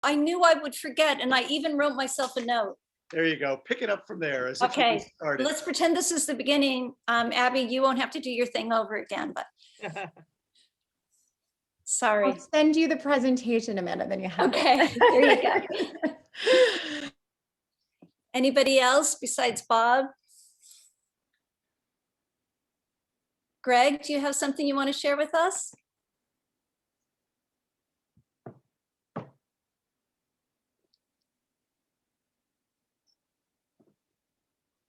I knew I would forget, and I even wrote myself a note. There you go. Pick it up from there as if you Okay, just started. let's pretend this is the beginning. Abby, you won't have to do your thing over again, but sorry. I'll send you the presentation, Amanda, then you have Okay, it. there you go. Anybody else besides Bob? Greg, do you have something you want to share with us?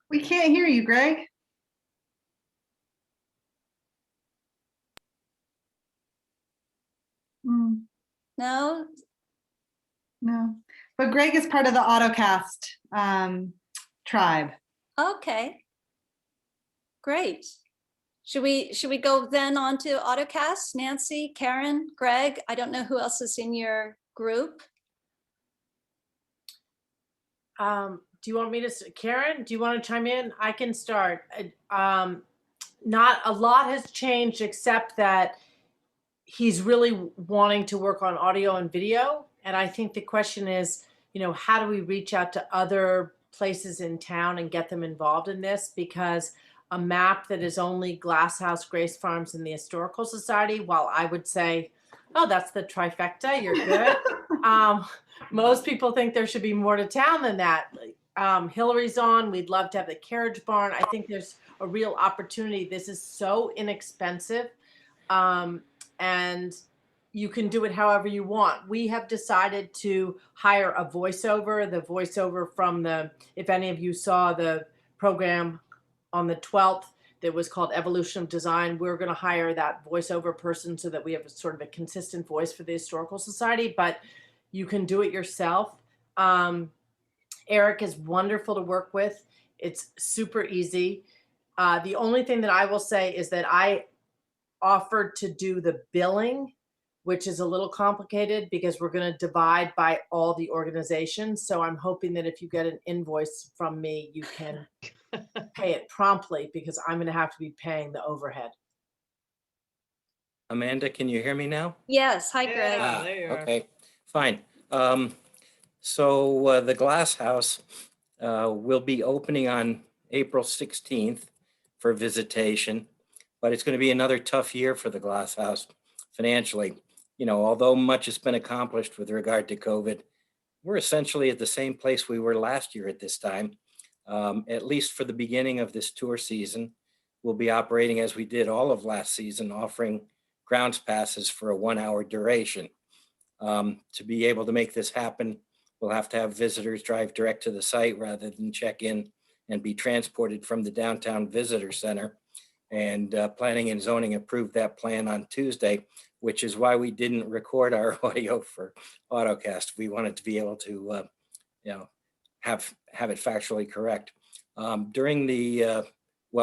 We can't hear you, Greg. No? No, but Greg is part of the AutoCast tribe. Okay. Great. Should we go then on to AutoCast? Nancy, Karen, Greg? I don't know who else is in your group. Do you want me to, Karen, do you want to chime in? I can start. Not a lot has changed except that he's really wanting to work on audio and video. And I think the question is, how do we reach out to other places in town and get them involved in this? Because a map that is only Glass House, Grace Farms, and the Historical Society, while I would say, oh, that's the trifecta, you're good. Most people think there should be more to town than that. Hillary's on, we'd love to have the carriage barn. I think there's a real opportunity. This is so inexpensive. And you can do it however you want. We have decided to hire a voiceover, the voiceover from if any of you saw the program on the 12th that was called Evolution of Design, we're going to hire that voiceover person so that we have sort of a consistent voice for the Historical Society, but you can do it yourself. Eric is wonderful to work with. It's super easy. The only thing that I will say is that I offered to do the billing, which is a little complicated because we're going to divide by all the organizations. So I'm hoping that if you get an invoice from me, you can pay it promptly because I'm going to have to be paying the overhead. Amanda, can you hear me now? Yes, hi, Greg. Yeah, there you are. Okay, fine. So the Glass House will be opening on April 16th for visitation, but it's going to be another tough year for the Glass House financially. Although much has been accomplished with regard to COVID, we're essentially at the same place we were last year at this time. At least for the beginning of this tour season, we'll be operating as we did all of last season, offering grounds passes for a 1-hour duration. To be able to make this happen, we'll have to have visitors drive direct to the site rather than check in and be transported from the downtown visitor center. And Planning and Zoning approved that plan on Tuesday, which is why we didn't record our audio for AutoCast. We wanted to be able to, have it factually correct. During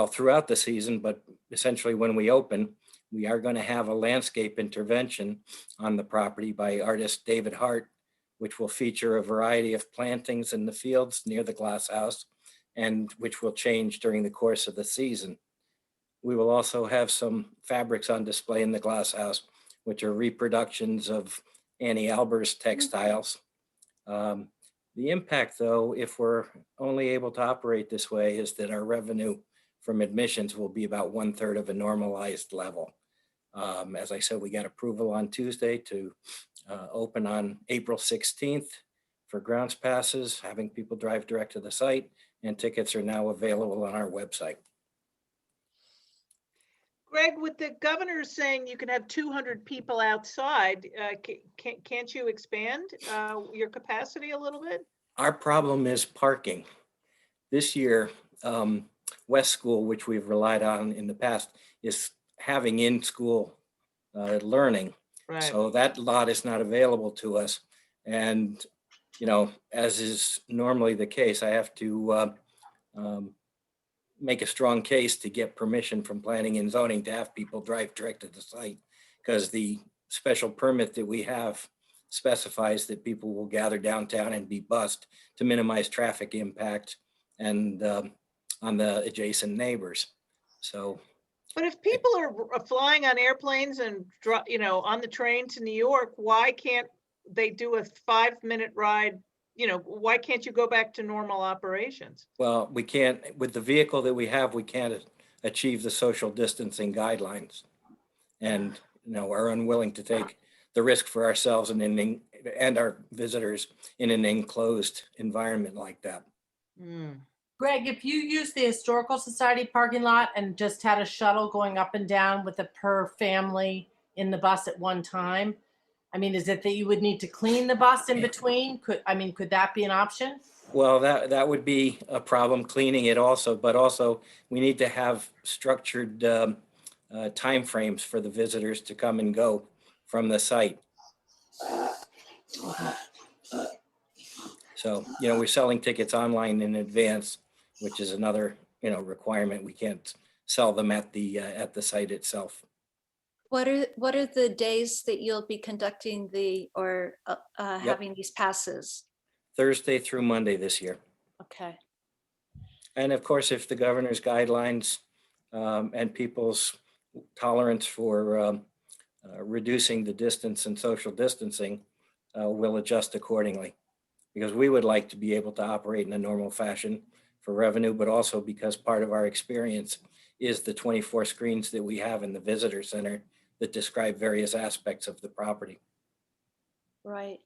throughout the season, but essentially when we open, we are going to have a landscape intervention on the property by artist David Hart, which will feature a variety of plantings in the fields near the Glass House, and which will change during the course of the season. We will also have some fabrics on display in the Glass House, which are reproductions of Annie Albers textiles. The impact, though, if we're only able to operate this way, is that our revenue from admissions will be about 1/3 of a normalized level. As I said, we got approval on Tuesday to open on April 16th for grounds passes, having people drive direct to the site, and tickets are now available on our website. Greg, with the governor saying you can have 200 people outside, can't you expand your capacity a little bit? Our problem is parking. This year, West School, which we've relied on in the past, is having in-school learning. Right. So that lot is not available to us. And, as is normally the case, I have to make a strong case to get permission from Planning and Zoning to have people drive direct to the site, because the special permit that we have specifies that people will gather downtown and be bused to minimize traffic impact and on the adjacent neighbors. So, but if people are flying on airplanes and on the train to New York, why can't they do a 5-minute ride, why can't you go back to normal operations? Well, we can't, with the vehicle that we have, we can't achieve the social distancing guidelines. And, are unwilling to take the risk for ourselves and our visitors in an enclosed environment like that. Greg, if you use the Historical Society parking lot and just had a shuttle going up and down with a per family in the bus at one time, I mean, is it that you would need to clean the bus in between? Could that be an option? Well, that would be a problem, cleaning it also, but also we need to have structured timeframes for the visitors to come and go from the site. So, we're selling tickets online in advance, which is another, requirement. We can't sell them at the site itself. What are the days that you'll be conducting having these passes? Thursday through Monday this year. Okay. And of course, if the governor's guidelines and people's tolerance for reducing the distance and social distancing will adjust accordingly. Because we would like to be able to operate in a normal fashion for revenue, but also because part of our experience is the 24 screens that we have in the visitor center that describe various aspects of the property. Right.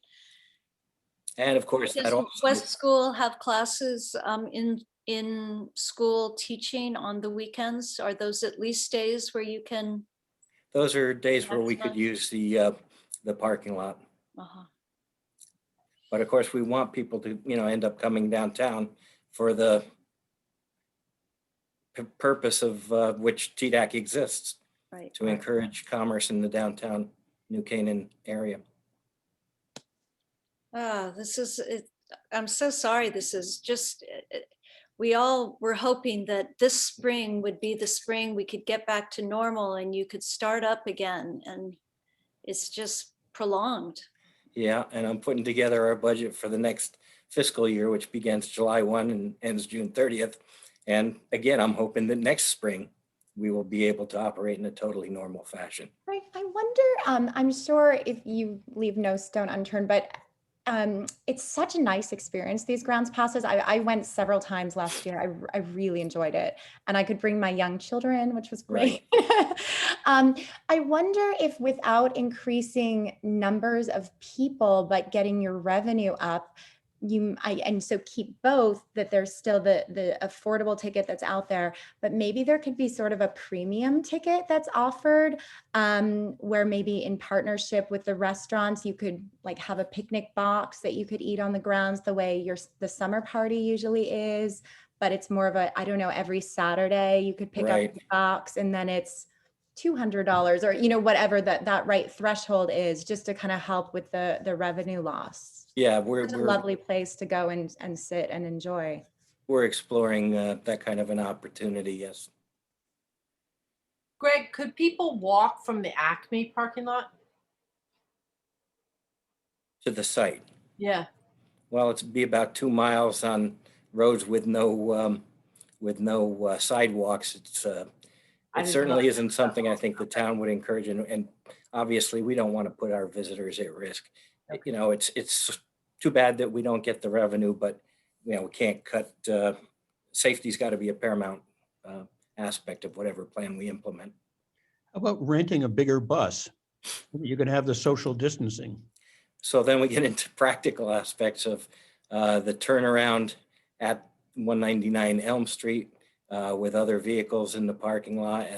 And of course, that Does also, West School have classes in school teaching on the weekends? Are those at least days where you can? those are days where we That's could nice. use the parking lot. Uh-huh. But of course, we want people to, end up coming downtown for the purpose of which TDAC exists, Right. to encourage commerce in the downtown New Canaan area. I'm so sorry. This is just, we all were hoping that this spring would be the spring we could get back to normal and you could start up again. And it's just prolonged. Yeah, and I'm putting together our budget for the next fiscal year, which begins July 1 and ends June 30th. And again, I'm hoping that next spring we will be able to operate in a totally normal fashion. Right. I wonder, I'm sure if you leave no stone unturned, but it's such a nice experience, these grounds passes. I went several times last year. I really enjoyed it. And I could bring my young children, which was great. I wonder if without increasing numbers of people, but getting your revenue up, and so keep both, that there's still the affordable ticket that's out there, but maybe there could be sort of a premium ticket that's offered, where maybe in partnership with the restaurants, you could like have a picnic box that you could eat on the grounds the way the summer party usually is, but it's more of a, I don't know, every Saturday you could pick Right. up the box and then it's $200 or, whatever that right threshold is, just to kind of help with the revenue loss. Yeah, It's a lovely place to go and sit and enjoy. we're exploring that kind of an opportunity. Yes. Greg, could people walk from the Acme parking lot? To the site. Yeah. Well, it'd be about 2 miles on roads with no sidewalks. I It didn't certainly know. isn't something I think the town would encourage, and obviously we don't want to put our visitors at risk. It's too bad that we don't get the revenue, but we can't cut. Safety's got to be a paramount aspect of whatever plan we implement. How about renting a bigger bus? You can have the social distancing. So then we get into practical aspects of the turnaround at 199 Elm Street with other vehicles in the parking lot,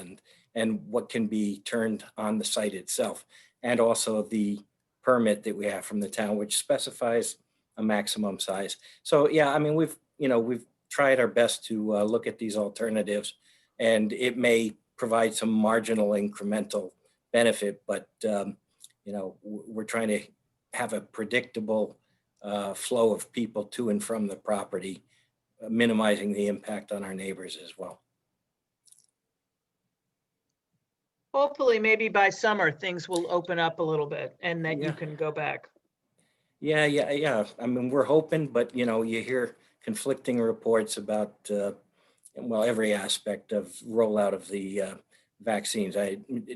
and what can be turned on the site itself, and also the permit that we have from the town, which specifies a maximum size. So yeah, I mean, we've tried our best to look at these alternatives, and it may provide some marginal incremental benefit, but we're trying to have a predictable flow of people to and from the property, minimizing the impact on our neighbors as well. Hopefully, maybe by summer, things will open up a little bit and then Yeah. you can go back. Yeah. I mean, we're hoping, but you hear conflicting reports about, every aspect of rollout of the vaccines.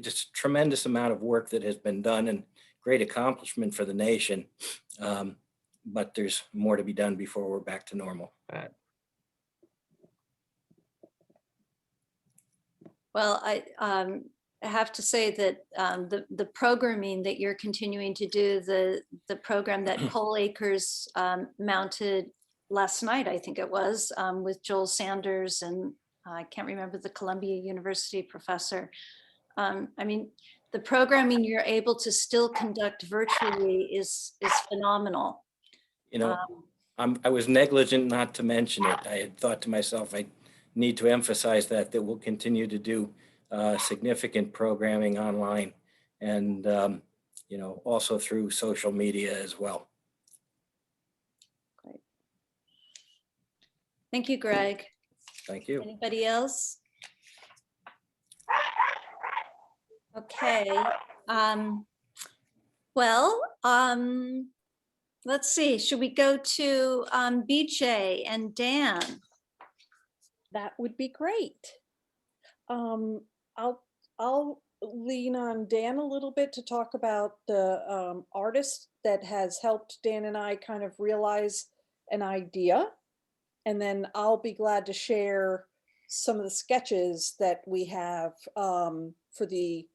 Just tremendous amount of work that has been done, and great accomplishment for the nation. But there's more to be done before we're back to normal. Well, I have to say that the programming that you're continuing to do, the program that Cole Acres mounted last night, I think it was, with Joel Sanders and I can't remember the Columbia University professor. I mean, the programming you're able to still conduct virtually is phenomenal. You know, I was negligent not to mention it. I had thought to myself, I need to emphasize that we'll continue to do significant programming online and, you know, also through social media as well. Great. Thank you, Greg. Thank you. Anybody else? Okay. Well, let's see. Should we go to BJ and Dan? That would be great. I'll lean on Dan a little bit to talk about the artist that has helped Dan and I kind of realize an idea. And then I'll be glad to share some of the sketches that we have for the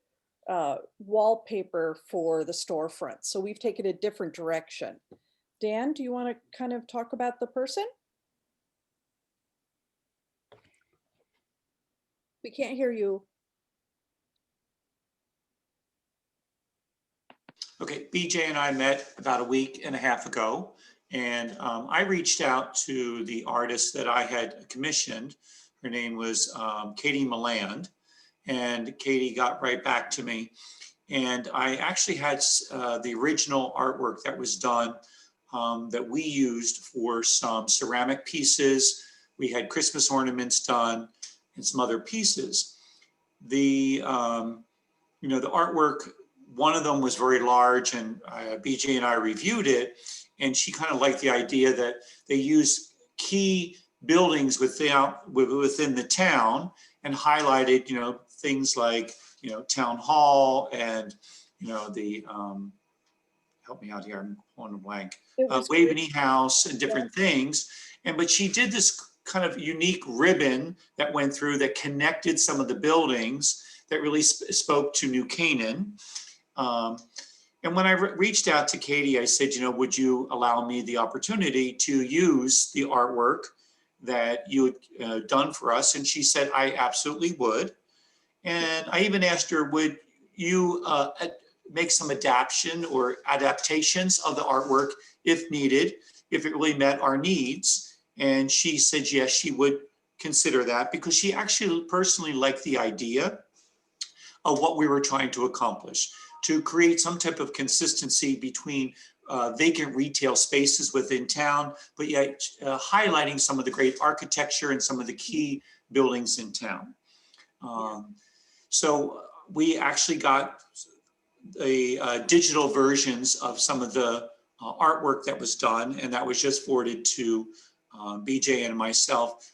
wallpaper for the storefront. So we've taken a different direction. Dan, do you want to kind of talk about the person? We can't hear you. Okay, BJ and I met about a week and a half ago, and I reached out to the artist that I had commissioned. Her name was Katie Milland, and Katie got right back to me. And I actually had the original artwork that was done that we used for some ceramic pieces. We had Christmas ornaments done and some other pieces. The you know, the artwork, one of them was very large, and BJ and I reviewed it, and she kind of liked the idea that they use key buildings within the town and highlighted, you know, things like, you know, town hall and, you know, the help me out here, I'm on a blank, Waveney House and different things. And but she did this kind of unique ribbon that went through that connected some of the buildings that really spoke to New Canaan. And when I reached out to Katie, I said, you know, would you allow me the opportunity to use the artwork that you had done for us? And she said, I absolutely would. And I even asked her, would you make some adaptations of the artwork if needed, if it really met our needs? And she said, yes, she would consider that, because she actually personally liked the idea of what we were trying to accomplish, to create some type of consistency between vacant retail spaces within town, but yet highlighting some of the great architecture and some of the key buildings in town. So we actually got the digital versions of some of the artwork that was done, and that was just forwarded to BJ and myself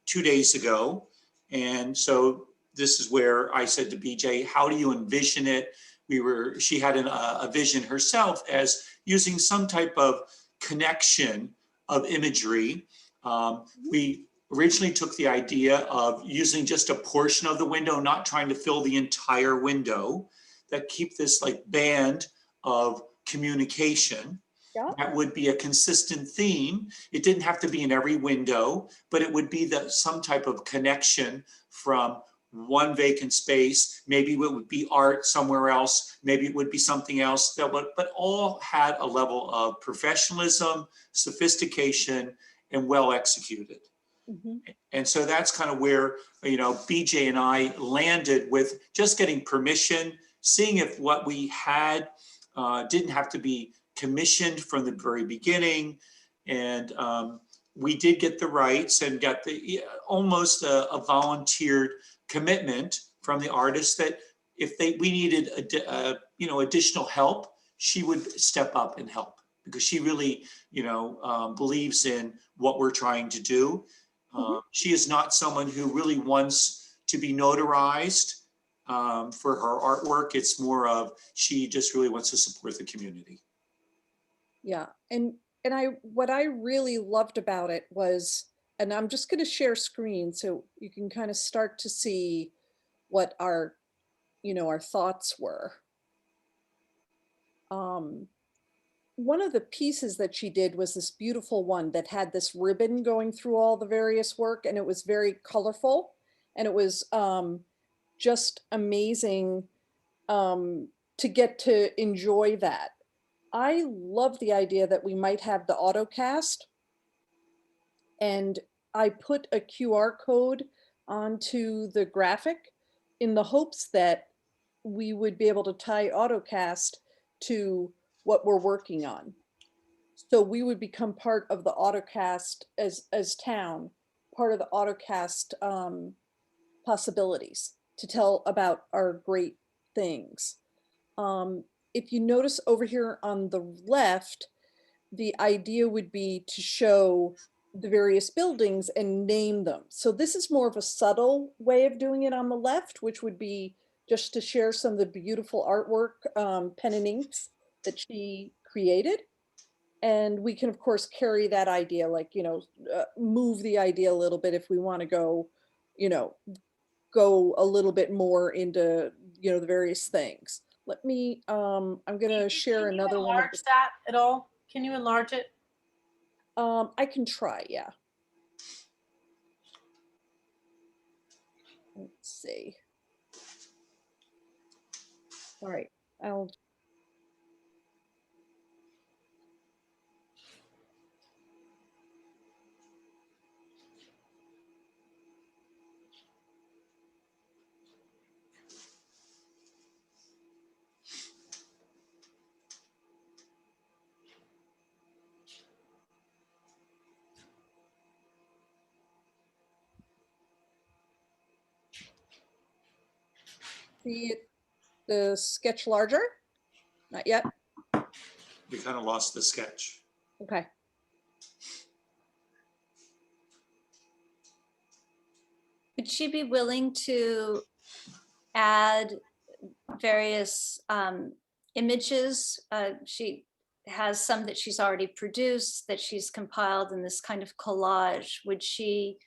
2 days ago. And so this is where I said to BJ, how do you envision it? She had a vision herself as using some type of connection of imagery. We originally took the idea of using just a portion of the window, not trying to fill the entire window, that keep this like band of communication. Yeah. That would be a consistent theme. It didn't have to be in every window, but it would be some type of connection from one vacant space. Maybe it would be art somewhere else. Maybe it would be something else, but all had a level of professionalism, sophistication, and well executed. Mm-hmm. And so that's kind of where, you know, BJ and I landed with just getting permission, seeing if what we had didn't have to be commissioned from the very beginning. And we did get the rights and got the almost a volunteered commitment from the artist that if we needed additional help, she would step up and help, because she really believes in what we're trying to do. She is not someone who really wants to be notarized for her artwork. It's more of, she just really wants to support the community. Yeah, and what I really loved about it was, and I'm just going to share screen so you can kind of start to see what our, our thoughts were. One of the pieces that she did was this beautiful one that had this ribbon going through all the various work, and it was very colorful, and it was just amazing to get to enjoy that. I love the idea that we might have the AutoCast, and I put a QR code onto the graphic in the hopes that we would be able to tie AutoCast to what we're working on. So we would become part of the AutoCast as town, part of the AutoCast possibilities to tell about our great things. If you notice over here on the left, the idea would be to show the various buildings and name them. So this is more of a subtle way of doing it on the left, which would be just to share some of the beautiful artwork, pen and inks that she created. And we can, of course, carry that idea, like, move the idea a little bit if we want to go, go a little bit more into, the various things. Let me, I'm going to share Can you another one. enlarge that at all? Can you enlarge it? I can try, yeah. Let's see. All right, I'll. See the sketch larger? Not yet? We kind of lost the sketch. Okay. Would she be willing to add various images? She has some that she's already produced that she's compiled in this kind of collage. Would she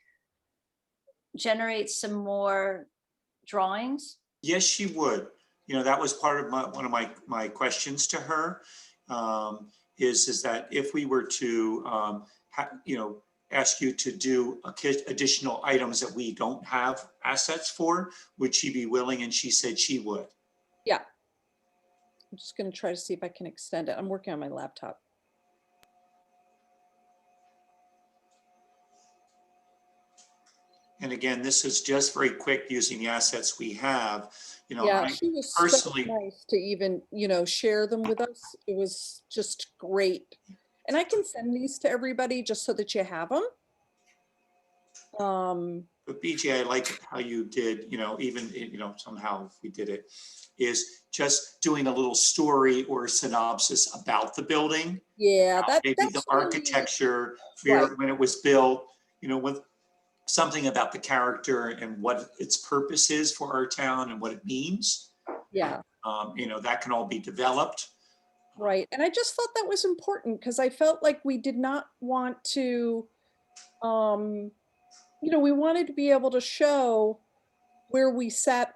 generate some more drawings? Yes, she would. That was part of one of my questions to her, is that if we were to, ask you to do additional items that we don't have assets for, would she be willing? And she said she would. Yeah. I'm just going to try to see if I can extend it. I'm working on my laptop. And again, this is just very quick using the assets we have. Yeah, she was personally- so nice to even, share them with us. It was just great. And I can send these to everybody just so that you have them. But BJ, I like how you did, even, somehow we did it, is just doing a little story or synopsis about the building. Yeah, Maybe the that's really- architecture, Right. when it was built, with something about the character and what its purpose is for our town and what it means. Yeah. That can all be developed. Right. And I just thought that was important because I felt like we did not want to, we wanted to be able to show where we sat,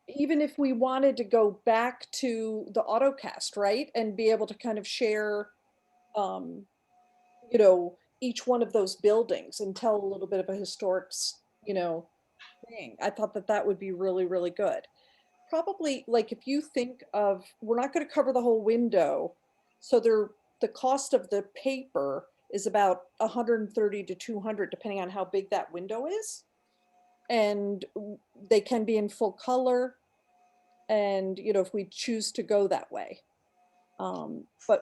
even if we wanted to go back to the AutoCast, right? And be able to kind of share, each one of those buildings and tell a little bit of a historic, thing. I thought that would be really, really good. Probably, like, if you think of, we're not going to cover the whole window, so the cost of the paper is about 130 to 200 depending on how big that window is, and they can be in full color, and if we choose to go that way. But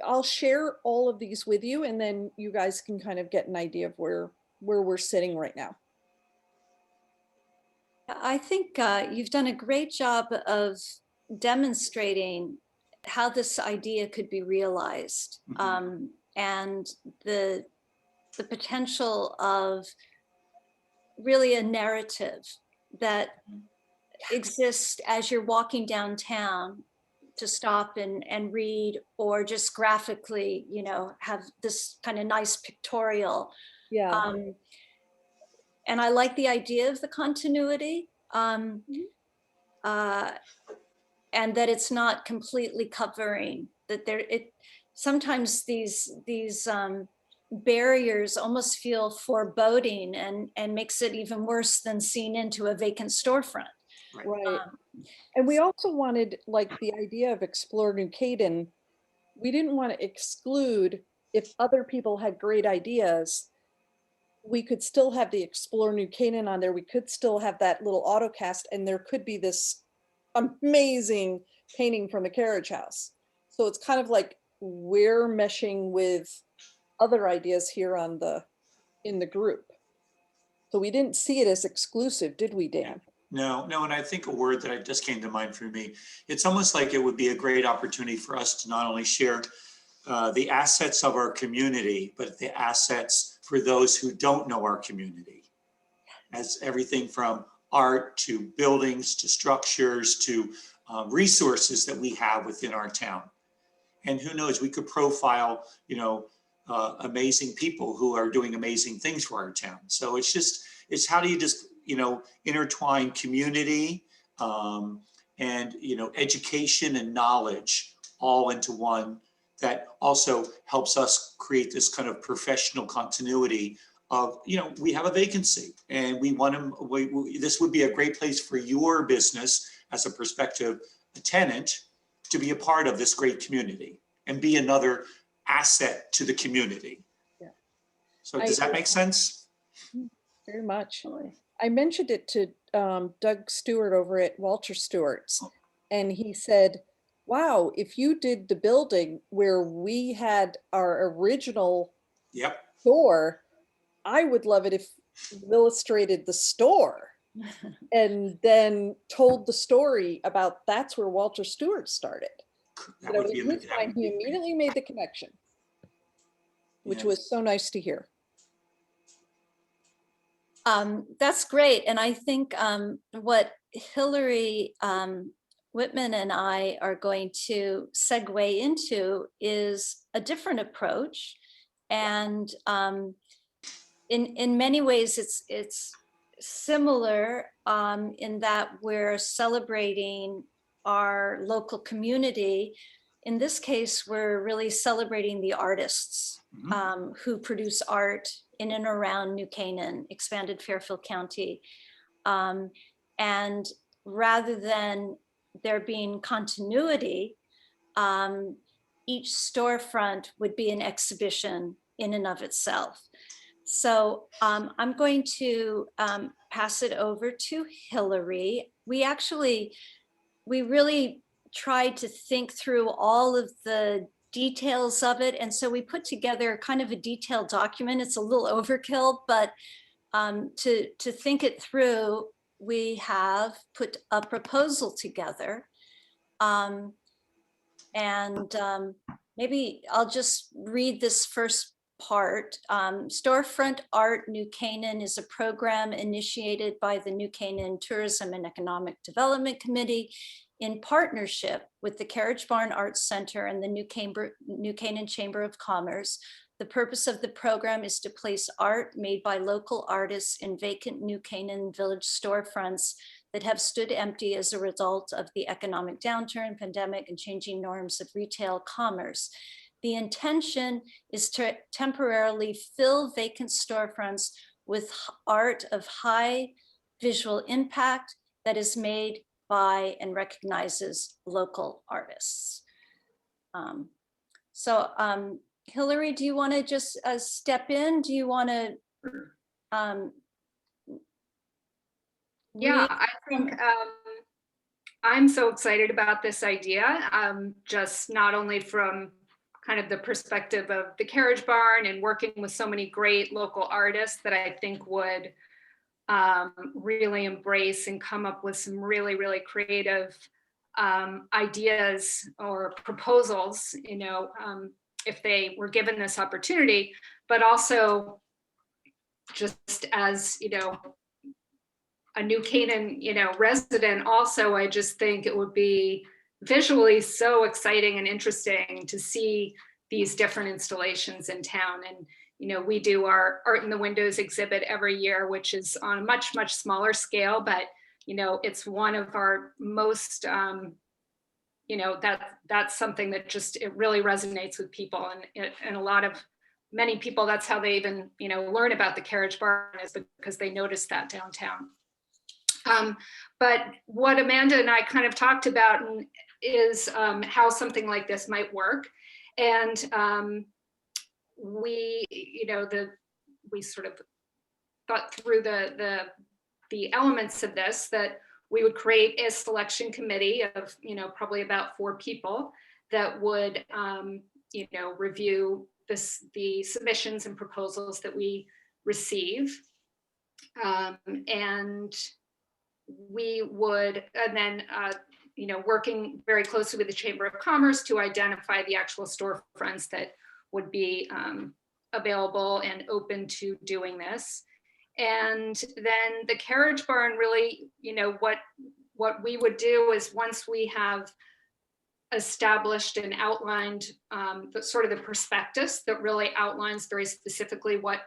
I'll share all of these with you, and then you guys can kind of get an idea of where we're sitting right now. I think you've done a great job of demonstrating how this idea could be realized, and the potential of really a narrative that exist as you're walking downtown to stop and read, or just graphically, you know, have this kind of nice pictorial. Yeah. And I like the idea of the continuity. And that it's not completely covering, that sometimes these barriers almost feel foreboding and makes it even worse than seeing into a vacant storefront. Right. And we also wanted, like, the idea of Explore New Canaan. We didn't want to exclude, if other people had great ideas, we could still have the Explore New Canaan on there. We could still have that little autocast, and there could be this amazing painting from the carriage house. So it's kind of like we're meshing with other ideas here in the group. So we didn't see it as exclusive, did we, Dan? No, and I think a word that just came to mind for me, it's almost like it would be a great opportunity for us to not only share the assets of our community, but the assets for those who don't know our community. As everything from art to buildings to structures to resources that we have within our town. And who knows, we could profile, amazing people who are doing amazing things for our town. So it's how do you just, intertwine community and, education and knowledge all into one that also helps us create this kind of professional continuity of, we have a vacancy and we want to, this would be a great place for your business as a prospective tenant to be a part of this great community and be another asset to the community. Yeah. So does that make sense? Very much. I mentioned it to Doug Stewart over at Walter Stewart's, and he said, wow, if you did the building where we had our original store, I would love it if you illustrated the store and then told the story about that's where Walter Stewart started. That would be In his mind, he immediately made the connection, which was so nice to hear. That's great. And I think what Hillary Whitman and I are going to segue into is a different approach. And in many ways, it's similar in that we're celebrating our local community. In this case, we're really celebrating the artists who produce art in and around New Canaan, expanded Fairfield County. And rather than there being continuity, each storefront would be an exhibition in and of itself. So I'm going to pass it over to Hillary. We really tried to think through all of the details of it. And so we put together kind of a detailed document. It's a little overkill, but to think it through, we have put a proposal together. Maybe I'll just read this first part. Storefront Art New Canaan is a program initiated by the New Canaan Tourism and Economic Development Committee in partnership with the Carriage Barn Arts Center and the New Canaan Chamber of Commerce. The purpose of the program is to place art made by local artists in vacant New Canaan Village storefronts that have stood empty as a result of the economic downturn, pandemic, and changing norms of retail commerce. The intention is to temporarily fill vacant storefronts with art of high visual impact that is made by and recognizes local artists. Hillary, do you want to just step in? Do you want to? Yeah, I think I'm so excited about this idea, just not only from kind of the perspective of the Carriage Barn and working with so many great local artists that I think would really embrace and come up with some really, really creative ideas or proposals, if they were given this opportunity, but also just as, a New Canaan, resident also, I just think it would be visually so exciting and interesting to see these different installations in town. And, we do our Art in the Windows exhibit every year, which is on a much, much smaller scale, but, it's one of our most, that's something that just, it really resonates with people. And many people, that's how they even, learn about the Carriage Barn, is because they notice that downtown. But what Amanda and I kind of talked about is how something like this might work. And we sort of thought through the elements of this, that we would create a selection committee of, probably about 4 people that would, review the submissions and proposals that we receive. And we would, and then, working very closely with the Chamber of Commerce to identify the actual storefronts that would be available and open to doing this. And then the Carriage Barn really, what we would do is, once we have established and outlined the prospectus that really outlines very specifically what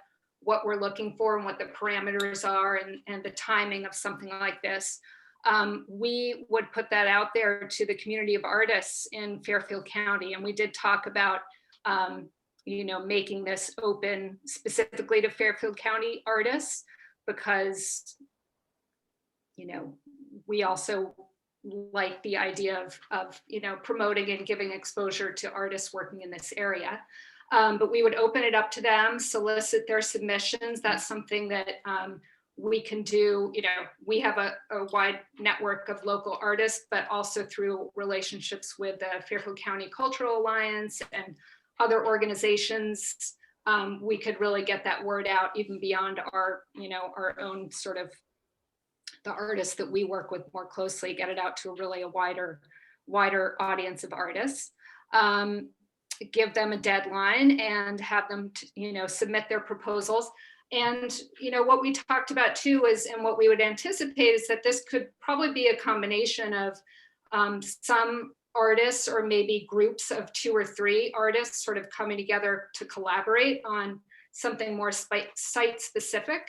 we're looking for and what the parameters are and the timing of something like this, we would put that out there to the community of artists in Fairfield County. And we did talk about, making this open specifically to Fairfield County artists, because, we also like the idea of promoting and giving exposure to artists working in this area. But we would open it up to them, solicit their submissions. That's something that we can do. We have a wide network of local artists, but also through relationships with the Fairfield County Cultural Alliance and other organizations, we could really get that word out even beyond our own sort of the artists that we work with more closely, get it out to a wider audience of artists. Give them a deadline and have them, submit their proposals. And, what we talked about too is, and what we would anticipate is that this could probably be a combination of some artists, or maybe groups of 2 or 3 artists sort of coming together to collaborate on something more site specific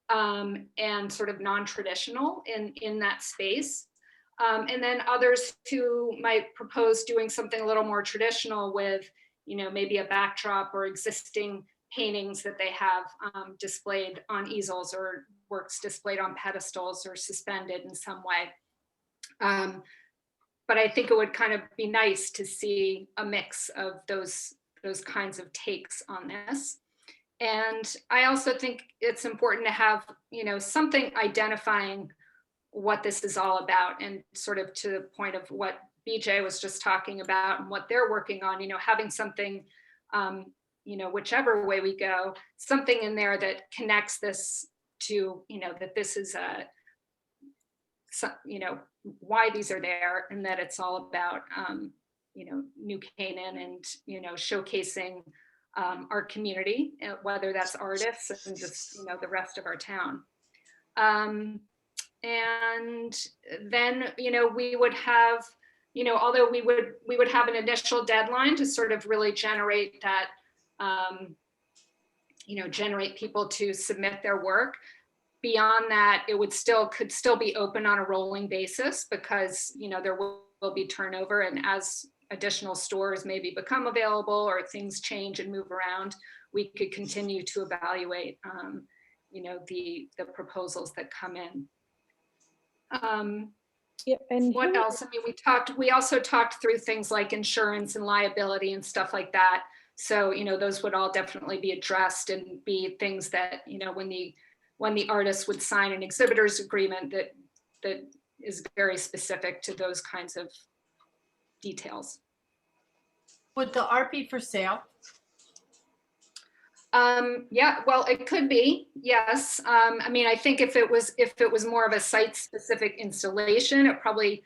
and sort of non-traditional in that space. And then others who might propose doing something a little more traditional with, maybe a backdrop or existing paintings that they have displayed on easels, or works displayed on pedestals or suspended in some way. But I think it would kind of be nice to see a mix of those kinds of takes on this. And I also think it's important to have, something identifying what this is all about, and sort of to the point of what BJ was just talking about and what they're working on, having something, whichever way we go, something in there that connects this to, that this is why these are there, and that it's all about, New Canaan and, showcasing our community, whether that's artists and just, the rest of our town. And then, we would have, although we would have an initial deadline to sort of really generate that, generate people to submit their work. Beyond that, it could still be open on a rolling basis, because, there will be turnover, and as additional stores maybe become available or things change and move around, we could continue to evaluate, the proposals that come in. Yeah, and What else? I mean, we also talked through things like insurance and liability and stuff like that. So, those would all definitely be addressed and be things that, when the artist would sign an exhibitor's agreement, that is very specific to those kinds of details. Would the art be for sale? Yeah, well, it could be, yes. I mean, I think if it was more of a site-specific installation, it probably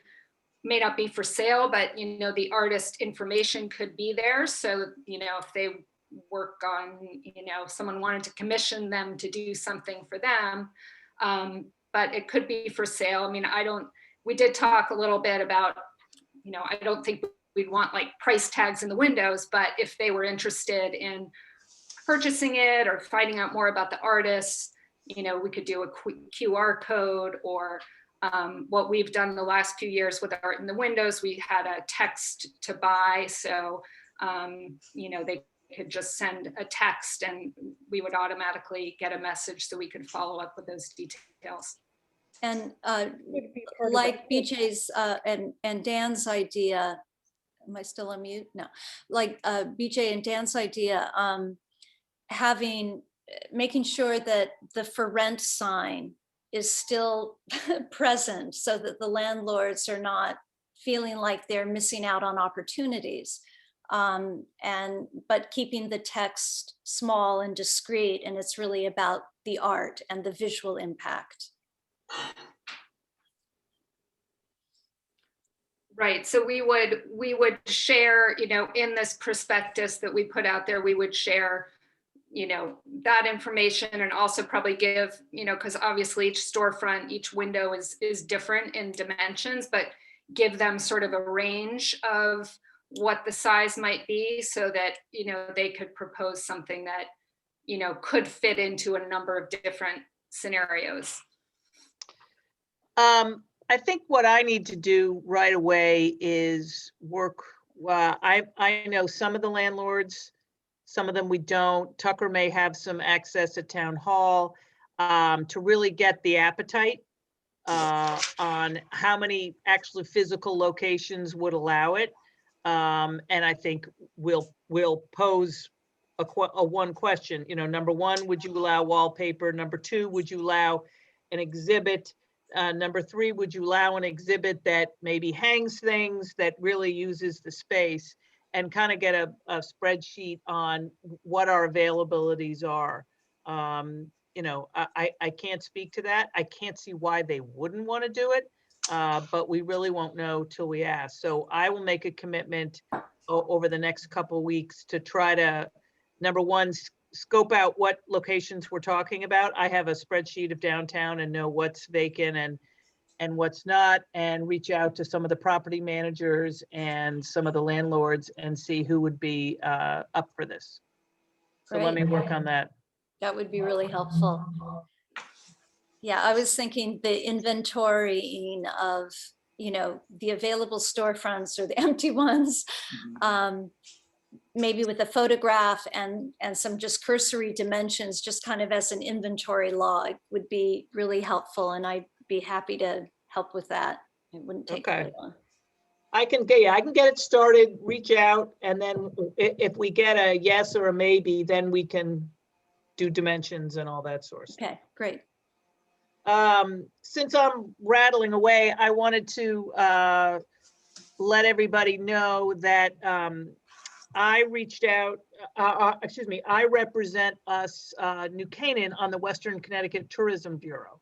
may not be for sale, but the artist information could be there. So, if they work on, someone wanted to commission them to do something for them, but it could be for sale. I mean, we did talk a little bit about, I don't think we'd want like price tags in the windows, but if they were interested in purchasing it or finding out more about the artists, we could do a QR code, or what we've done the last few years with Art in the Windows, we had a text to buy. So, they could just send a text and we would automatically get a message so we could follow up with those details. And Would be part of like that. BJ's and Dan's idea, am I still on mute? No, like BJ and Dan's idea, making sure that the for rent sign is still present so that the landlords are not feeling like they're missing out on opportunities. But keeping the text small and discreet, and it's really about the art and the visual impact. Right, so we would share, in this prospectus that we put out there, we would share, that information, and also probably give, because obviously each storefront, each window is different in dimensions, but give them sort of a range of what the size might be so that, they could propose something that, could fit into a number of different scenarios. I think what I need to do right away is work. I know some of the landlords, some of them we don't. Tucker may have some access at town hall to really get the appetite on how many actually physical locations would allow it. And I think we'll pose a one question. Number one, would you allow wallpaper? Number two, would you allow an exhibit? Number three, would you allow an exhibit that maybe hangs things, that really uses the space, and kind of get a spreadsheet on what our availabilities are. I can't speak to that. I can't see why they wouldn't want to do it, but we really won't know till we ask. So I will make a commitment over the next couple of weeks to try to, number one, scope out what locations we're talking about. I have a spreadsheet of downtown and know what's vacant and what's not, and reach out to some of the property managers and some of the landlords and see who would be up for this. So let me work on that. That would be really helpful. Yeah, I was thinking the inventorying of, the available storefronts or the empty ones, maybe with a photograph and some just cursory dimensions, just kind of as an inventory log would be really helpful. And I'd be happy to help with that. It wouldn't take very long. I can get it started, reach out, and then if we get a yes or a maybe, then we can do dimensions and all that sort of stuff. Okay, great. Since I'm rattling away, I wanted to let everybody know that I reached out, I represent us, New Canaan, on the Western Connecticut Tourism Bureau.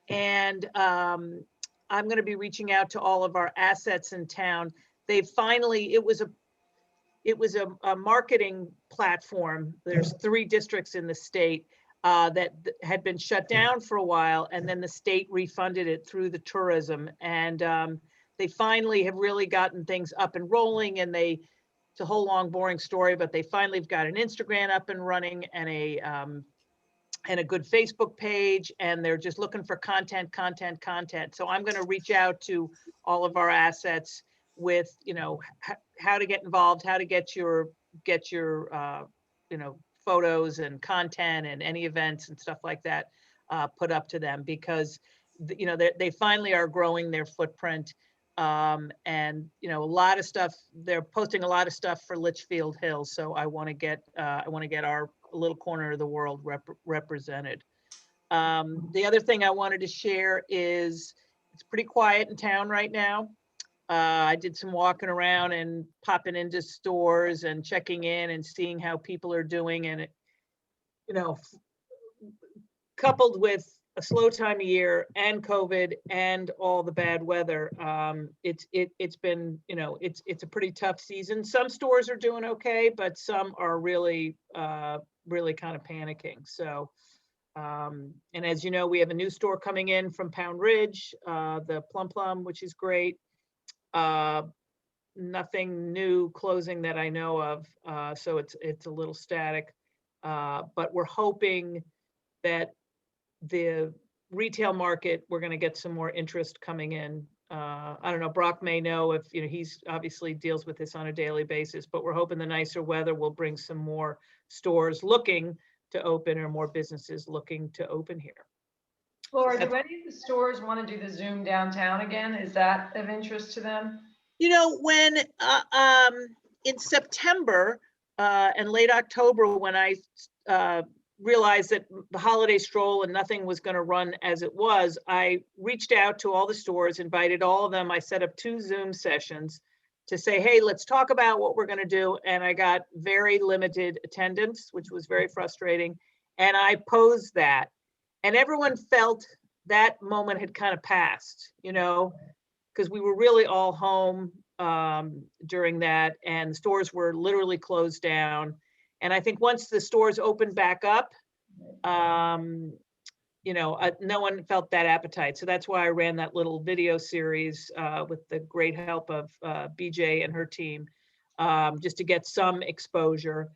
And I'm going to be reaching out to all of our assets in town. They finally, it was a marketing platform. There's 3 districts in the state that had been shut down for a while, and then the state refunded it through the tourism. And they finally have really gotten things up and rolling, and it's a whole long, boring story, but they finally have got an Instagram up and running and a good Facebook page, and they're just looking for content. So I'm going to reach out to all of our assets with, how to get involved, how to get your photos and content and any events and stuff like that put up to them, because they finally are growing their footprint. And a lot of stuff, they're posting a lot of stuff for Litchfield Hills. So I want to get our little corner of the world represented. The other thing I wanted to share is it's pretty quiet in town right now. I did some walking around and popping into stores and checking in and seeing how people are doing. And coupled with a slow time of year and COVID and all the bad weather, it's been, it's a pretty tough season. Some stores are doing okay, but some are really kind of panicking. So And as you know, we have a new store coming in from Pound Ridge, the Plum Plum, which is great. Nothing new closing that I know of, so it's a little static. But we're hoping that the retail market, we're going to get some more interest coming in. I don't know, Brock may know if, he's obviously deals with this on a daily basis, but we're hoping the nicer weather will bring some more stores looking to open or more businesses looking to open here. Laura, do any of the stores want to do the Zoom downtown again? Is that of interest to them? When in September and late October, when I realized that the holiday stroll and nothing was going to run as it was, I reached out to all the stores, invited all of them. I set up 2 Zoom sessions to say, hey, let's talk about what we're going to do. And I got very limited attendance, which was very frustrating. And I posed that. And everyone felt that moment had kind of passed, because we were really all home during that, and stores were literally closed down. And I think once the stores opened back up, no one felt that appetite. So that's why I ran that little video series with the great help of BJ and her team, just to get some exposure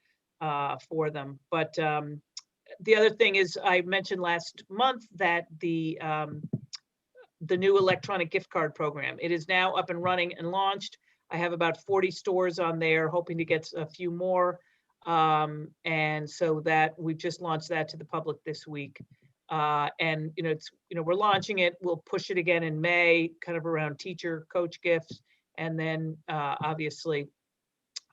for them. But the other thing is, I mentioned last month that the new electronic gift card program, it is now up and running and launched. I have about 40 stores on there, hoping to get a few more. And so that we've just launched that to the public this week. And we're launching it. We'll push it again in May, kind of around teacher coach gifts. And then obviously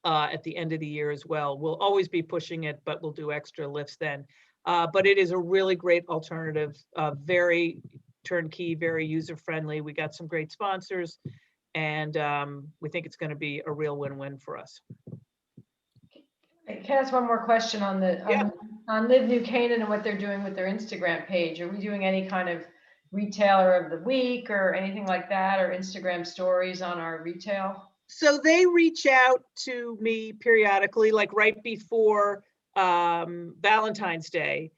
at the end of the year as well. We'll always be pushing it, but we'll do extra lifts then. But it is a really great alternative, very turnkey, very user-friendly. We got some great sponsors, and we think it's going to be a real win-win for us. Can I ask one more question on on Live New Canaan and what they're doing with their Instagram page? Are we doing any kind of retailer of the week or anything like that, or Instagram stories on our retail? So they reach out to me periodically, like right before Valentine's Day.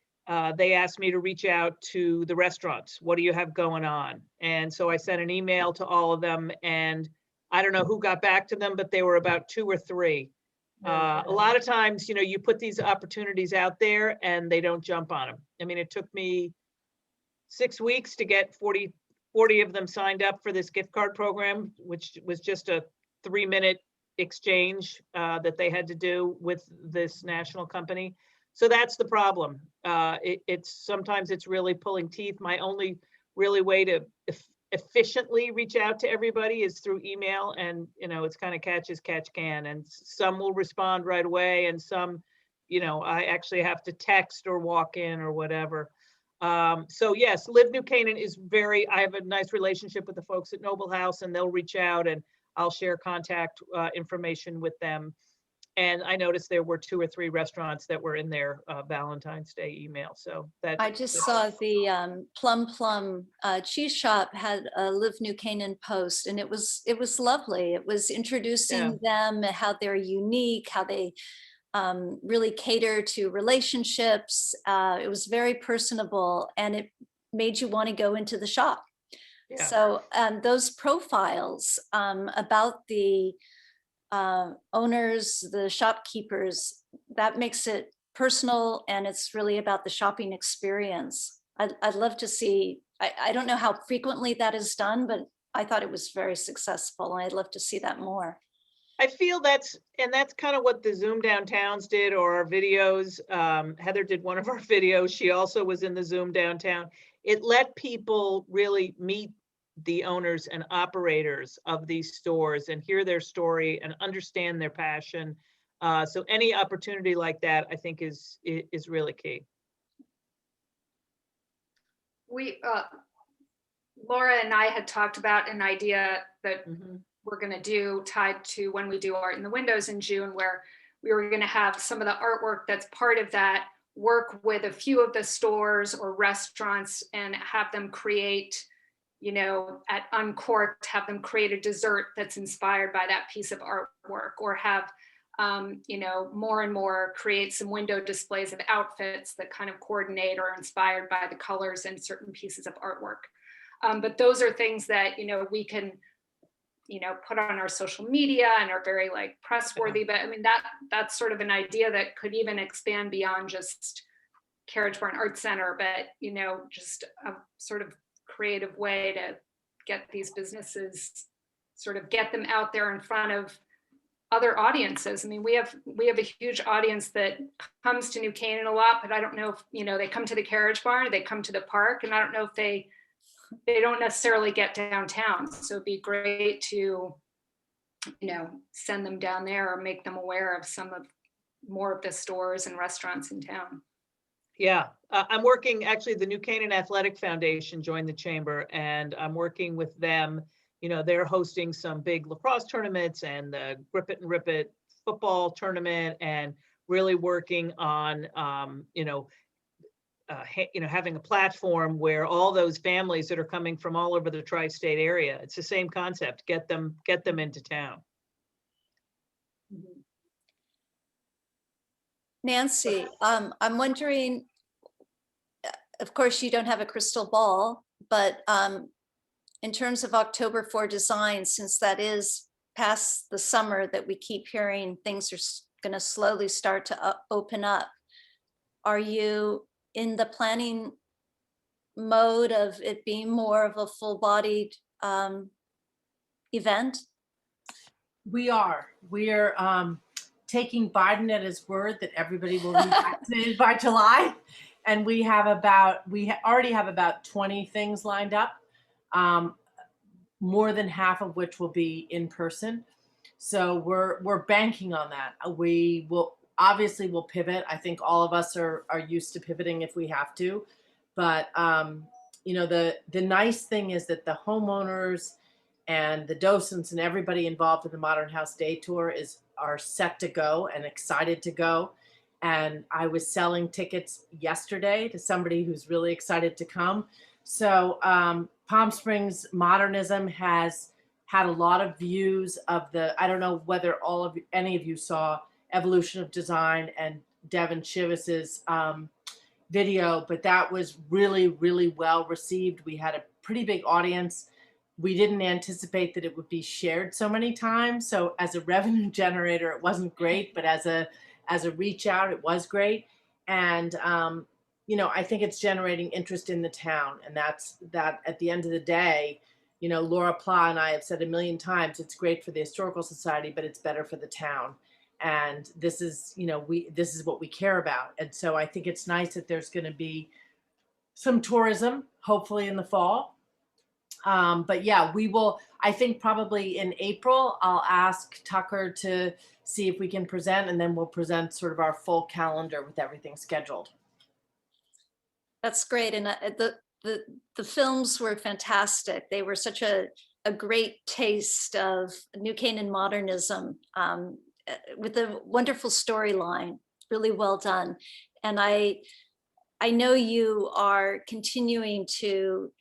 They asked me to reach out to the restaurants. What do you have going on? And so I sent an email to all of them, and I don't know who got back to them, but they were about 2 or 3. A lot of times, you put these opportunities out there and they don't jump on them. I mean, it took me 6 weeks to get 40 of them signed up for this gift card program, which was just a 3-minute exchange that they had to do with this national company. So that's the problem. Sometimes it's really pulling teeth. My only really way to efficiently reach out to everybody is through email, and it's kind of catch as catch can, and some will respond right away, and some I actually have to text or walk in or whatever. So yes, Live New Canaan is I have a nice relationship with the folks at Noble House, and they'll reach out and I'll share contact information with them. And I noticed there were 2 or 3 restaurants that were in their Valentine's Day email. So that I just saw the Plum Plum cheese shop had a Live New Canaan post, and it was lovely. It was introducing them, how they're unique, how they really cater to relationships. It was very personable, and it made you want to go into the shop. Yeah. So those profiles about the owners, the shopkeepers, that makes it personal, and it's really about the shopping experience. I'd love to see, I don't know how frequently that is done, but I thought it was very successful, and I'd love to see that more. I feel that's kind of what the Zoom Downtowns did, or our videos. Heather did one of our videos. She also was in the Zoom Downtown. It let people really meet the owners and operators of these stores and hear their story and understand their passion. So any opportunity like that, I think, is really key. Laura and I had talked about an idea that we're going to do tied to when we do Art in the Windows in June, where we were going to have some of the artwork that's part of that work with a few of the stores or restaurants and have them create, at Uncorked, have them create a dessert that's inspired by that piece of artwork, or have you know, more and more create some window displays of outfits that kind of coordinate or are inspired by the colors in certain pieces of artwork. But those are things that, you know, we can, you know, put on our social media and are very like press worthy. But I mean, that's sort of an idea that could even expand beyond just Carriage Barn Art Center, but, you know, just a sort of creative way to get these businesses, sort of get them out there in front of other audiences. I mean, we have a huge audience that comes to New Canaan a lot, but I don't know if, you know, they come to the Carriage Barn, they come to the park, and I don't know if they don't necessarily get downtown. So it'd be great to, you know, send them down there or make them aware of more of the stores and restaurants in town. Yeah, I'm working, actually, the New Canaan Athletic Foundation joined the chamber, and I'm working with them. You know, they're hosting some big lacrosse tournaments and the Grip It and Rip It football tournament, and really working on, having a platform where all those families that are coming from all over the tri-state area, it's the same concept, get them into town. Nancy, I'm wondering, of course, you don't have a crystal ball, but in terms of October for Design, since that is past the summer that we keep hearing things are going to slowly start to open up, are you in the planning mode of it being more of a full-bodied event? We are taking Biden at his word that everybody will be vaccinated by July. And we already have about 20 things lined up, more than half of which will be in person. So we're banking on that. We will obviously we'll pivot. I think all of us are used to pivoting if we have to. But you know, the nice thing is that the homeowners and the docents and everybody involved in the Modern House Day Tour are set to go and excited to go. And I was selling tickets yesterday to somebody who's really excited to come. So Palm Springs Modernism has had a lot of views of I don't know whether any of you saw Evolution of Design and Devin Chivis's video, but that was really, really well received. We had a pretty big audience. We didn't anticipate that it would be shared so many times. So as a revenue generator, it wasn't great, but as a reach out, it was great. And, you know, I think it's generating interest in the town. And that at the end of the day, you know, Laura Pla and I have said a million times, it's great for the Historical Society, but it's better for the town. And this is, you know, this is what we care about. And so I think it's nice that there's going to be some tourism, hopefully in the fall. But yeah, we will, I think probably in April, I'll ask Tucker to see if we can present, and then we'll present sort of our full calendar with everything scheduled. That's great. And the films were fantastic. They were such a great taste of New Canaan modernism, with a wonderful storyline, really well done. And I know you are continuing to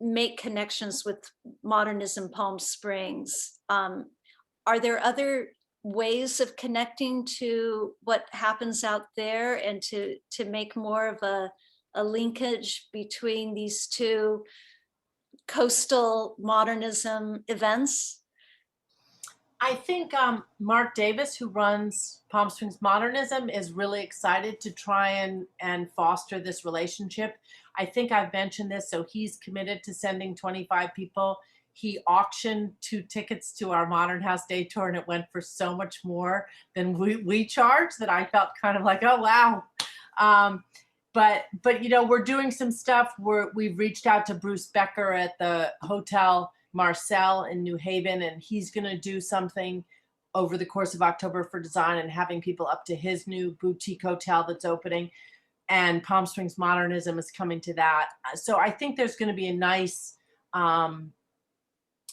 make connections with Modernism Palm Springs. Are there other ways of connecting to what happens out there and to make more of a linkage between these two coastal modernism events? I think Mark Davis, who runs Palm Springs Modernism, is really excited to try and foster this relationship. I think I've mentioned this, so he's committed to sending 25 people. He auctioned 2 tickets to our Modern House Day Tour, and it went for so much more than we charged that I felt kind of like, oh, wow. But you know, we're doing some stuff. We've reached out to Bruce Becker at the Hotel Marcel in New Haven, and he's going to do something over the course of October for Design and having people up to his new boutique hotel that's opening. And Palm Springs Modernism is coming to that. So I think there's going to be a nice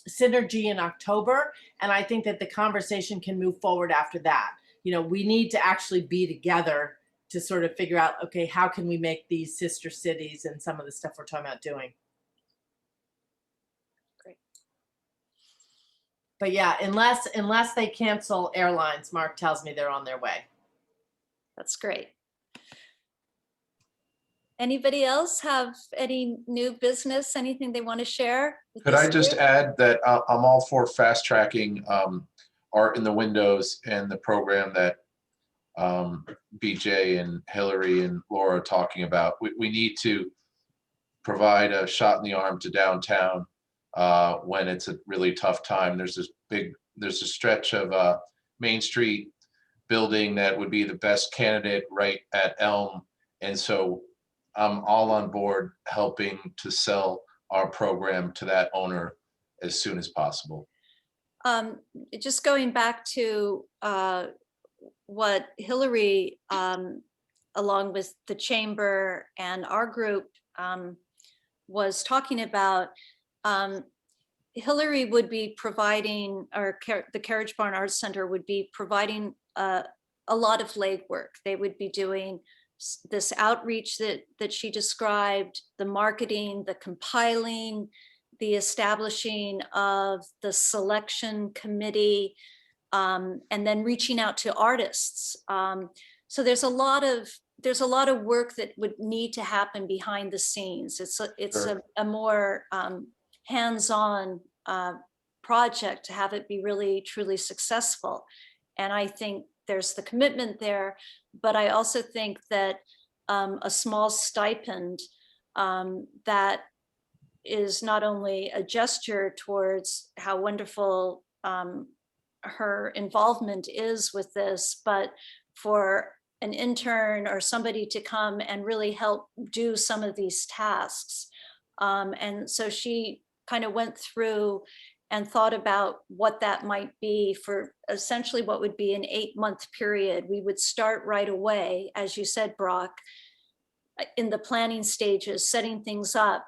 synergy in October. And I think that the conversation can move forward after that. You know, we need to actually be together to sort of figure out, okay, how can we make these sister cities and some of the stuff we're talking about doing. But yeah, unless they cancel airlines, Mark tells me they're on their way. That's great. Anybody else have any new business, anything they want to share? with Could I this just group? add that I'm all for fast tracking art in the windows and the program that BJ and Hillary and Laura are talking about. We need to provide a shot in the arm to downtown when it's a really tough time. There's a stretch of Main Street building that would be the best candidate right at Elm. And so I'm all on board helping to sell our program to that owner as soon as possible. Just going back to what Hillary, along with the chamber and our group, was talking about, Hillary would be providing, or the Carriage Barn Arts Center would be providing a lot of legwork. They would be doing this outreach that she described, the marketing, the compiling, the establishing of the selection committee, and then reaching out to artists. So there's a lot of work that would need to happen behind the scenes. It's Sure. a more hands-on project to have it be really truly successful. And I think there's the commitment there, but I also think that a small stipend that is not only a gesture towards how wonderful her involvement is with this, but for an intern or somebody to come and really help do some of these tasks. And so she kind of went through and thought about what that might be for essentially what would be an 8-month period. We would start right away, as you said, Brock, in the planning stages, setting things up,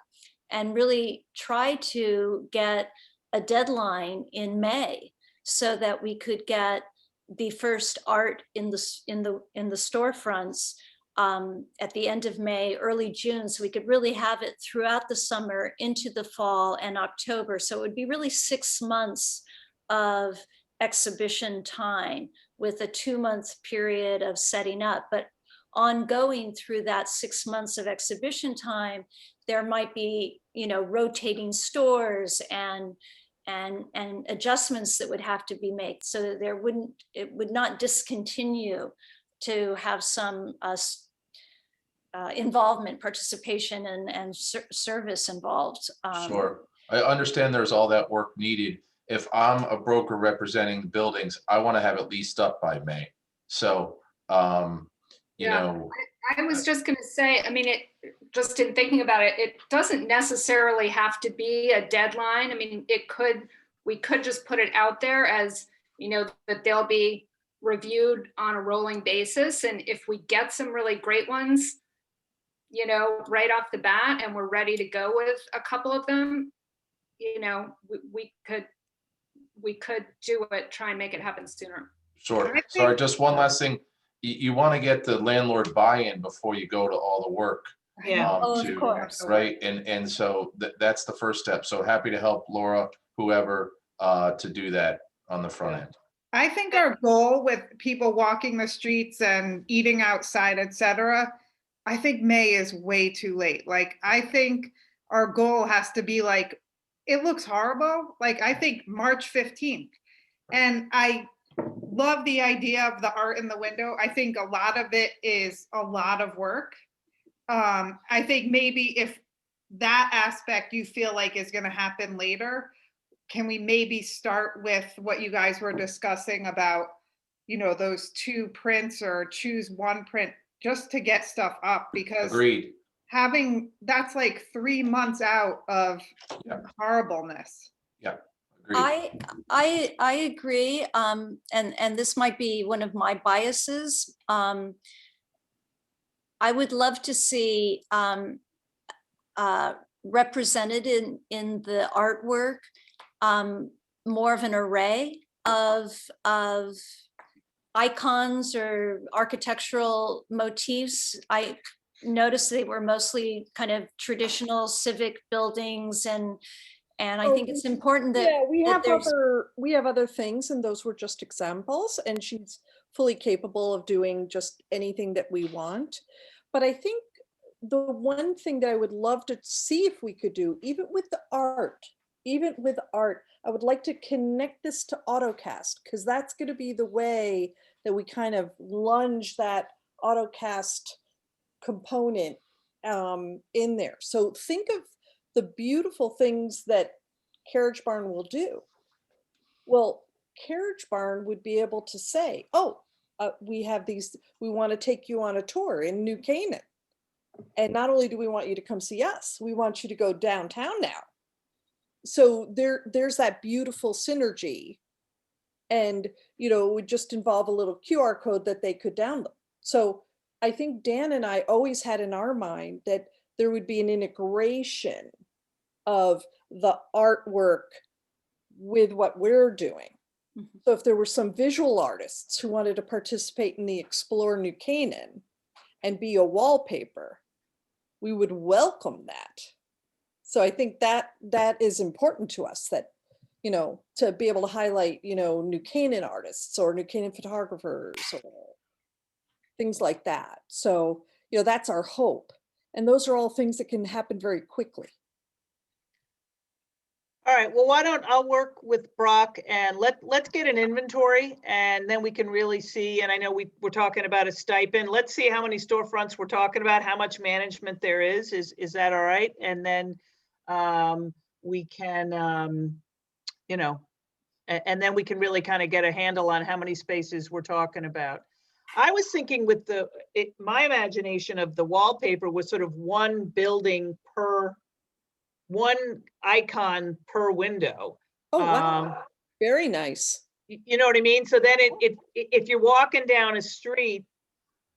and really try to get a deadline in May so that we could get the first art in the storefronts at the end of May, early June, so we could really have it throughout the summer into the fall and October. So it would be really 6 months of exhibition time with a 2-month period of setting up. But ongoing through that 6 months of exhibition time, there might be, rotating stores and adjustments that would have to be made so that it would not discontinue to have some involvement, participation, and service involved. Sure. I understand there's all that work needed. If I'm a broker representing the buildings, I want to have it leased up by May. So, I was just going to say, just in thinking about it, it doesn't necessarily have to be a deadline. We could just put it out there as, that they'll be reviewed on a rolling basis. And if we get some really great ones, right off the bat, and we're ready to go with a couple of them, we could do it, try and make it happen sooner. sure. Sorry, just one last thing. You want to get the landlord buy-in before you go to all the work. Yeah. Oh, of course. Right. And so that's the first step. So happy to help Laura, whoever, to do that on the front end. I think our goal with people walking the streets and eating outside, etc., I think May is way too late. Like, I think our goal has to be like, it looks horrible. Like, I think March 15th. And I love the idea of the art in the window. I think a lot of it is a lot of work. I think maybe if that aspect you feel like is going to happen later, can we maybe start with what you guys were discussing about, those 2 prints, or choose 1 print just to get stuff up? Because Agreed. that's like 3 months out of horribleness. Yeah. Agreed. I agree, and this might be one of my biases. I would love to see represented in the artwork more of an array of icons or architectural motifs. I noticed they were mostly kind of traditional civic buildings And I Oh, think it's important that, Yeah, that we have other things, and those were just examples, and she's fully capable of doing just anything that we want. But I think the one thing that I would love to see if we could do, even with art, I would like to connect this to AutoCast, because that's going to be the way that we kind of lunge that AutoCast component in there. So think of the beautiful things that Carriage Barn will do. Well, Carriage Barn would be able to say, oh, we have these, we want to take you on a tour in New Canaan. And not only do we want you to come see us, we want you to go downtown now. So there's that beautiful synergy. And, you know, it would just involve a little QR code that they could download. So I think Dan and I always had in our mind that there would be an integration of the artwork with what we're doing. So if there were some visual artists who wanted to participate in the Explore New Canaan and be a wallpaper, we would welcome that. So I think that is important to us, that, you know, to be able to highlight, you know, New Canaan artists or New Canaan photographers or things like that. So, you know, that's our hope. And those are all things that can happen very quickly. All right, well, I'll work with Brock and let's get an inventory and then we can really see, and I know we're talking about a stipend. Let's see how many storefronts we're talking about, how much management there is that all right? And then we can, you know, and then we can really kind of get a handle on how many spaces we're talking about. I was thinking with my imagination of the wallpaper was sort of one building per, one icon per window. Oh, wow. Very nice. You know what I mean? So then if you're walking down a street,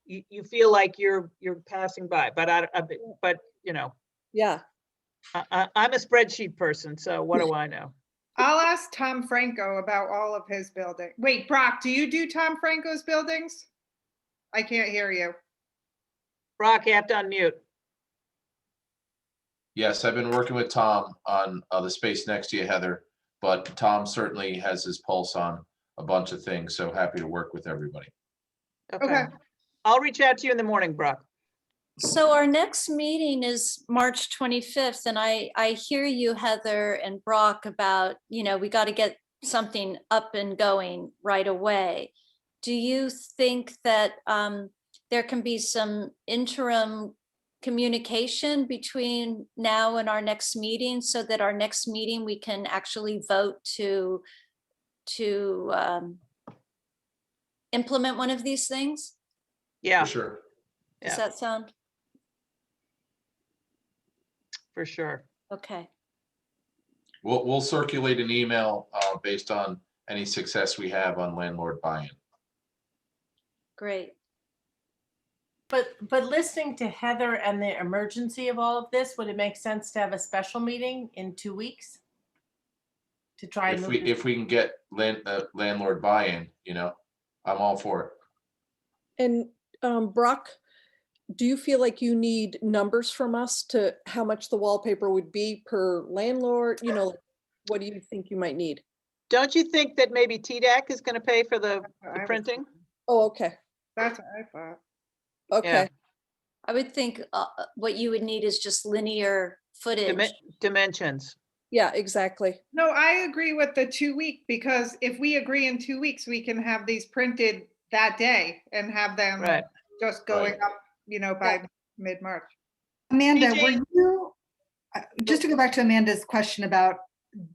you feel like you're passing by, but you know. Yeah. I'm a spreadsheet person, so what do I know? I'll ask Tom Franco about all of his buildings. Wait, Brock, do you do Tom Franco's buildings? I can't hear you. Brock, you have to unmute. Yes, I've been working with Tom on the space next to you, Heather, but Tom certainly has his pulse on a bunch of things, so happy to work with everybody. Okay. I'll reach out to you in the morning, Brock. So our next meeting is March 25th, and I hear you, Heather and Brock, about, you know, we got to get something up and going right away. Do you think that there can be some interim communication between now and our next meeting, so that our next meeting we can actually vote to implement one of these things? Yeah. For sure. Does that sound? For sure. Okay. We'll circulate an email based on any success we have on landlord buy-in. Great. But listening to Heather and the emergency of all of this, would it make sense to have a special meeting in 2 weeks? To try and If we can get landlord buy-in, you know, I'm all for it. And Brock, do you feel like you need numbers from us to how much the wallpaper would be per landlord? You know, what do you think you might need? Don't you think that maybe TDAC is going to pay for the printing? Oh, okay. That's what I thought. Okay. Yeah. I would think what you would need is just linear footage. Dimensions. Yeah, exactly. No, I agree with the 2 week, because if we agree in 2 weeks, we can have these printed that day and have them just going up, you know, by mid-March. Amanda, were you, just to go back to Amanda's question about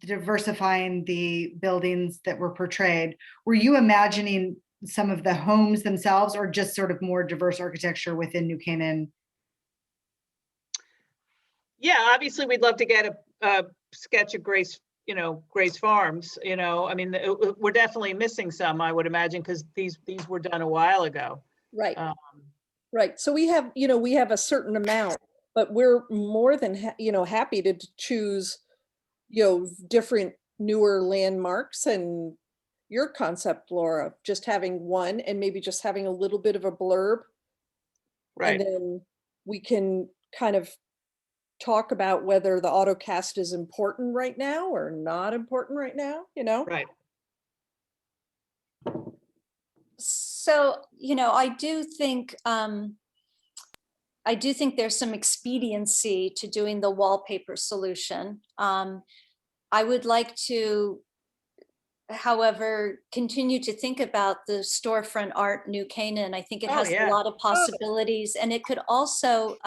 diversifying the buildings that were portrayed, were you imagining some of the homes themselves, or just sort of more diverse architecture within New Canaan? Yeah, obviously we'd love to get a sketch of Grace, you know, Grace Farms, you know, I mean, we're definitely missing some, I would imagine, because these were done a while ago. Right. Right. So we have, you know, we have a certain amount, but we're more than, you know, happy to choose, you know, different newer landmarks. And your concept, Laura, just having one and maybe just having a little bit of a blurb. Right. And then we can kind of talk about whether the AutoCast is important right now or not important right now, you know? Right. So, you know, I do think there's some expediency to doing the wallpaper solution. I would like to, however, continue to think about the storefront art New Canaan. I think it Oh, has yeah. a lot of possibilities, and it could also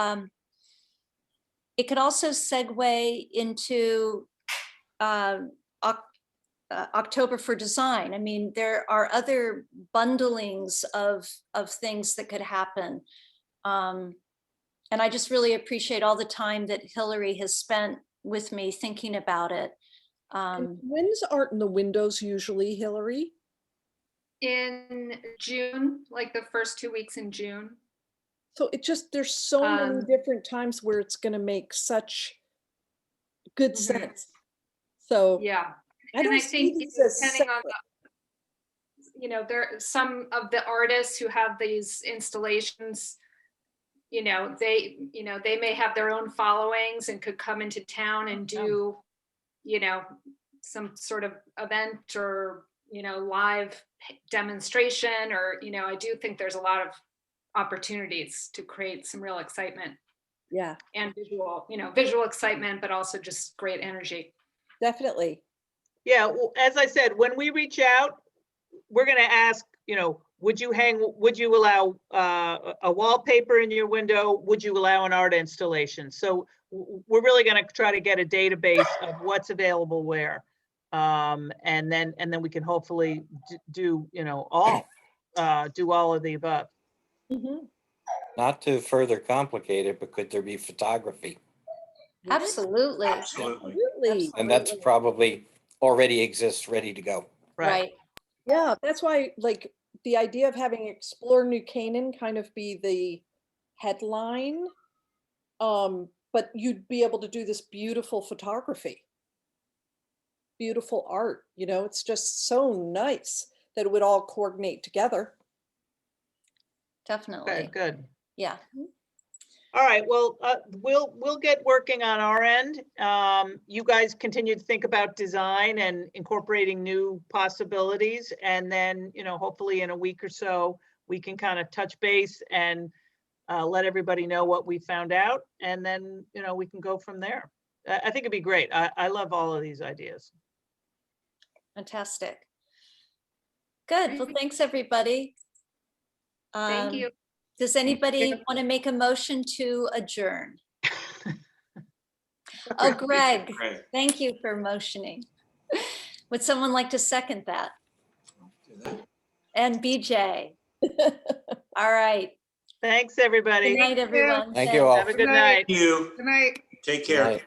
segue into October for Design. I mean, there are other bundlings of things that could happen. And I just really appreciate all the time that Hillary has spent with me thinking about it. And when's Art in the Windows usually, Hillary? In June, like the first 2 weeks in June. So it just, there's so many different times where it's gonna make such good sense. So Yeah. I And don't I see think these as depending on separate. the, you know, there are some of the artists who have these installations, you know, they may have their own followings and could come into town and do, you know, some sort of event or, you know, live demonstration, or, you know, I do think there's a lot of opportunities to create some real excitement. Yeah. And visual, you know, visual excitement, but also just great energy. Definitely. Yeah, well, as I said, when we reach out, we're gonna ask, you know, would you allow a wallpaper in your window? Would you allow an art installation? So we're really gonna try to get a database of what's available where. And then we can hopefully do, you know, do all of the above. Not to further complicate it, but could there be photography? Absolutely. Absolutely. Absolutely. And that's probably already exists, ready to go. Right. Yeah, that's why, like, the idea of having Explore New Canaan kind of be the headline. But you'd be able to do this beautiful photography. Beautiful art, you know, it's just so nice that it would all coordinate together. Definitely. Okay, good. Yeah. All right, well, we'll get working on our end. You guys continue to think about design and incorporating new possibilities. And then, you know, hopefully in a week or so, we can kind of touch base and let everybody know what we found out. And then, you know, we can go from there. I think it'd be great. I love all of these ideas. Fantastic. Good. Well, thanks, everybody. Thank you. Does anybody want to make a motion to adjourn? Oh, Greg, Great. thank you for motioning. Would someone like to second that? And BJ. All right. Thanks, everybody. Good night, everyone. Thank you all. Have a good night. Thank you. Good night. Take care. Right.